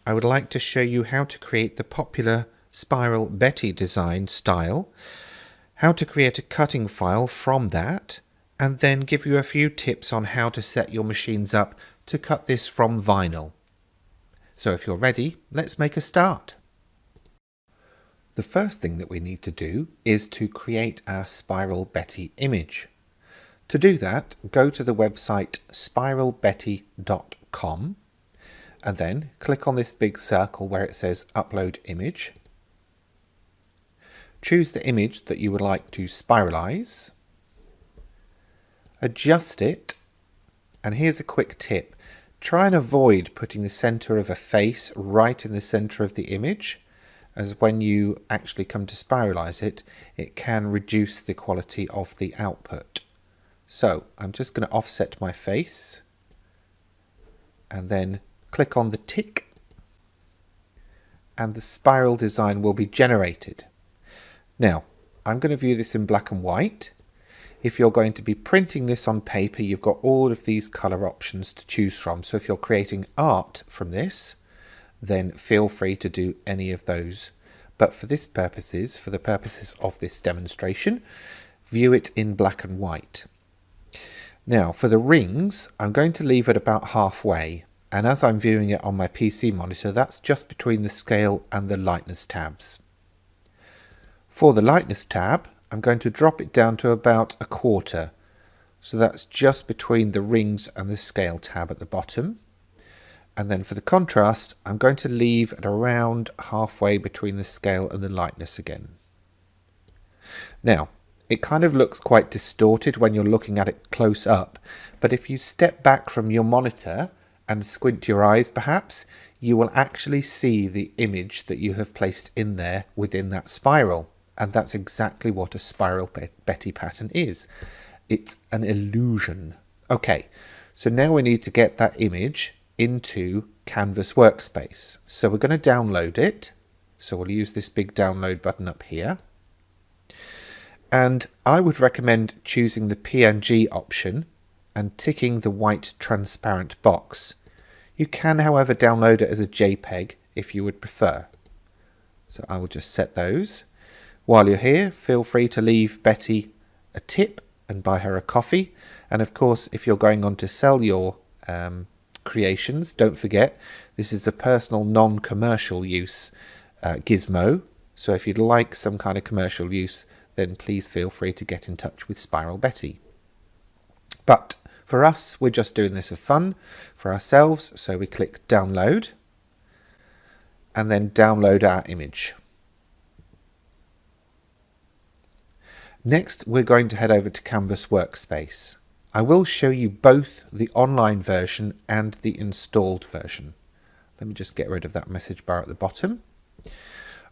I would like to show you how to create the popular Spiral Betty design style, how to create a cutting file from that, and then give you a few tips on how to set your machines up to cut this from vinyl. So if you're ready, let's make a start. The first thing that we need to do is to create our Spiral Betty image. To do that, go to the website spiralbetty.com and then click on this big circle where it says Upload Image. Choose the image that you would like to spiralize. Adjust it, and here's a quick tip. Try and avoid putting the center of a face right in the center of the image, as when you actually come to spiralize it, it can reduce the quality of the output. So I'm just going to offset my face and then click on the tick, and the spiral design will be generated. Now, I'm going to view this in black and white. If you're going to be printing this on paper, you've got all of these color options to choose from. So if you're creating art from this, then feel free to do any of those. But for the purposes of this demonstration, view it in black and white. Now, for the rings, I'm going to leave it about halfway. And as I'm viewing it on my PC monitor, that's just between the scale and the lightness tabs. For the lightness tab, I'm going to drop it down to about a quarter. So that's just between the rings and the scale tab at the bottom. And then for the contrast, I'm going to leave it around halfway between the scale and the lightness again. Now, it kind of looks quite distorted when you're looking at it close up, but if you step back from your monitor and squint your eyes perhaps, you will actually see the image that you have placed in there within that spiral. And that's exactly what a Spiral Betty pattern is. It's an illusion. Okay, so now we need to get that image into Canvas Workspace. So we're going to download it. So we'll use this big download button up here. And I would recommend choosing the PNG option and ticking the white transparent box. You can, however, download it as a JPEG if you would prefer. So I will just set those. While you're here, feel free to leave Betty a tip and buy her a coffee. And of course, if you're going on to sell your creations, don't forget, this is a personal non-commercial use gizmo. So if you'd like some kind of commercial use, then please feel free to get in touch with Spiral Betty. But for us, we're just doing this for fun, for ourselves. So we click download and then download our image. Next, we're going to head over to Canvas Workspace. I will show you both the online version and the installed version. Let me just get rid of that message bar at the bottom.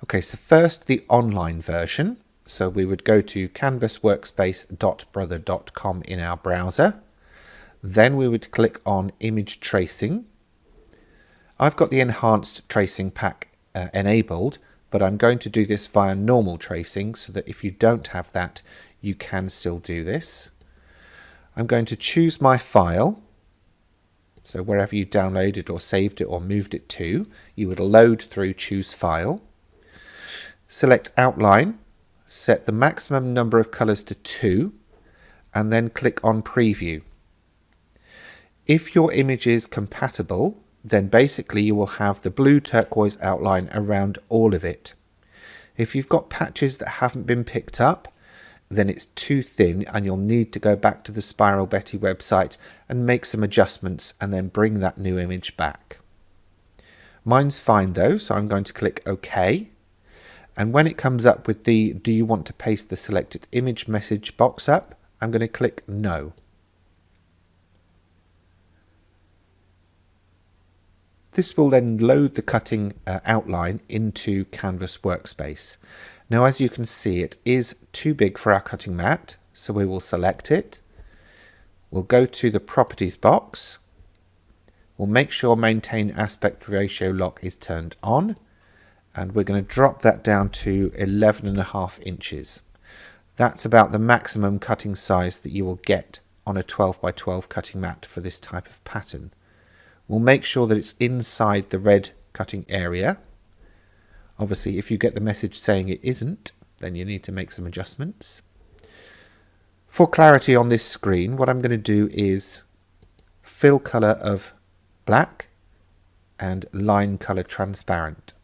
Okay, so first the online version. So we would go to canvasworkspace.brother.com in our browser. Then we would click on Image Tracing. I've got the Enhanced Tracing pack enabled, but I'm going to do this via normal tracing so that if you don't have that, you can still do this. I'm going to choose my file. So wherever you downloaded or saved it or moved it to, you would load through Choose File. Select Outline, set the maximum number of colors to 2, and then click on Preview. If your image is compatible, then basically you will have the blue turquoise outline around all of it. If you've got patches that haven't been picked up, then it's too thin and you'll need to go back to the Spiral Betty website and make some adjustments and then bring that new image back. Mine's fine though, so I'm going to click OK. And when it comes up with the "Do you want to paste the selected image" message box up, I'm going to click No. This will then load the cutting outline into Canvas Workspace. Now, as you can see, it is too big for our cutting mat, so we will select it. We'll go to the Properties box. We'll make sure Maintain Aspect Ratio Lock is turned on, and we're going to drop that down to 11.5 inches. That's about the maximum cutting size that you will get on a 12 by 12 cutting mat for this type of pattern. We'll make sure that it's inside the red cutting area. Obviously, if you get the message saying it isn't, then you need to make some adjustments. For clarity on this screen, what I'm going to do is fill color of black and line color transparent.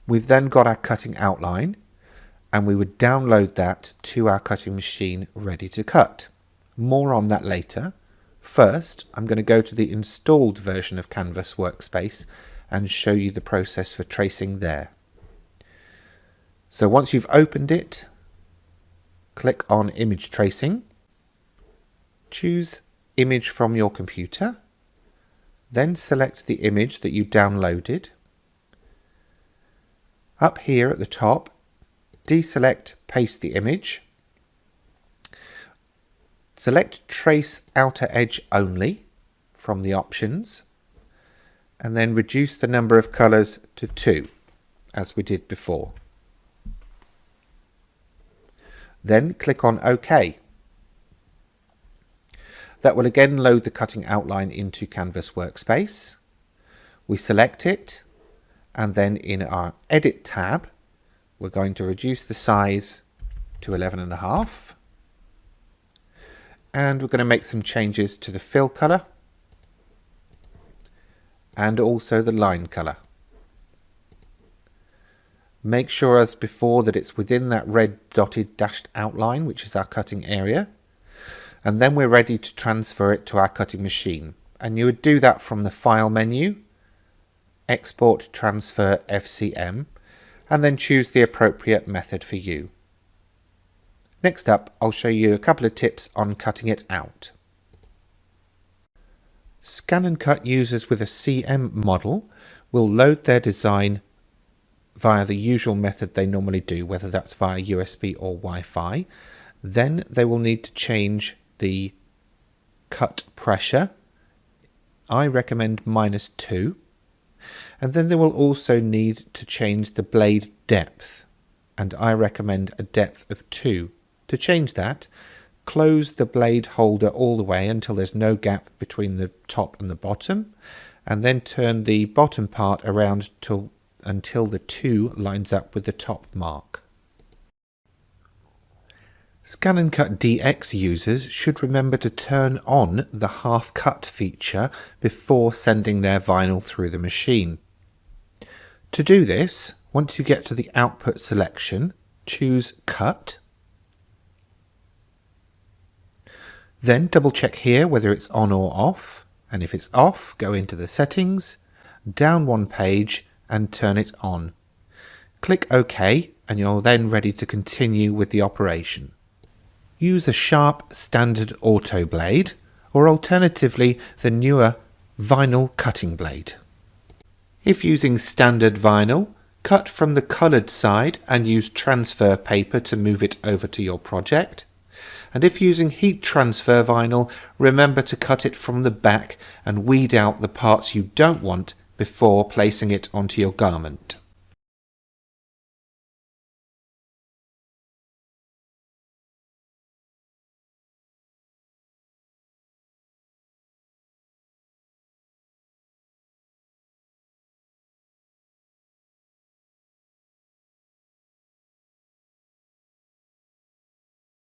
We've then got our cutting outline, and we would download that to our cutting machine ready to cut. More on that later. First, I'm going to go to the installed version of Canvas Workspace and show you the process for tracing there. So once you've opened it, click on Image Tracing, choose Image from your computer, then select the image that you downloaded. Up here at the top, deselect Paste the image. Select Trace Outer Edge Only from the options, and then reduce the number of colours to 2, as we did before. Then click on OK. That will again load the cutting outline into Canvas Workspace. We select it, and then in our Edit tab, we're going to reduce the size to 11.5. And we're going to make some changes to the fill color and also the line color. Make sure as before that it's within that red dotted dashed outline, which is our cutting area. And then we're ready to transfer it to our cutting machine. And you would do that from the File menu, Export Transfer FCM, and then choose the appropriate method for you. Next up, I'll show you a couple of tips on cutting it out. Scan and Cut users with a CM model will load their design via the usual method they normally do, whether that's via USB or Wi-Fi. Then they will need to change the cut pressure. I recommend -2. And then they will also need to change the blade depth, and I recommend a depth of 2. To change that, close the blade holder all the way until there's no gap between the top and the bottom, and then turn the bottom part around until the 2 lines up with the top mark. Scan and Cut DX users should remember to turn on the half cut feature before sending their vinyl through the machine. To do this, once you get to the output selection, choose Cut. Then double check here whether it's on or off, and if it's off, go into the settings, down one page and turn it on. Click OK, and you're then ready to continue with the operation. Use a sharp standard auto blade, or alternatively the newer vinyl cutting blade. If using standard vinyl, cut from the coloured side and use transfer paper to move it over to your project. And if using heat transfer vinyl, remember to cut it from the back and weed out the parts you don't want before placing it onto your garment.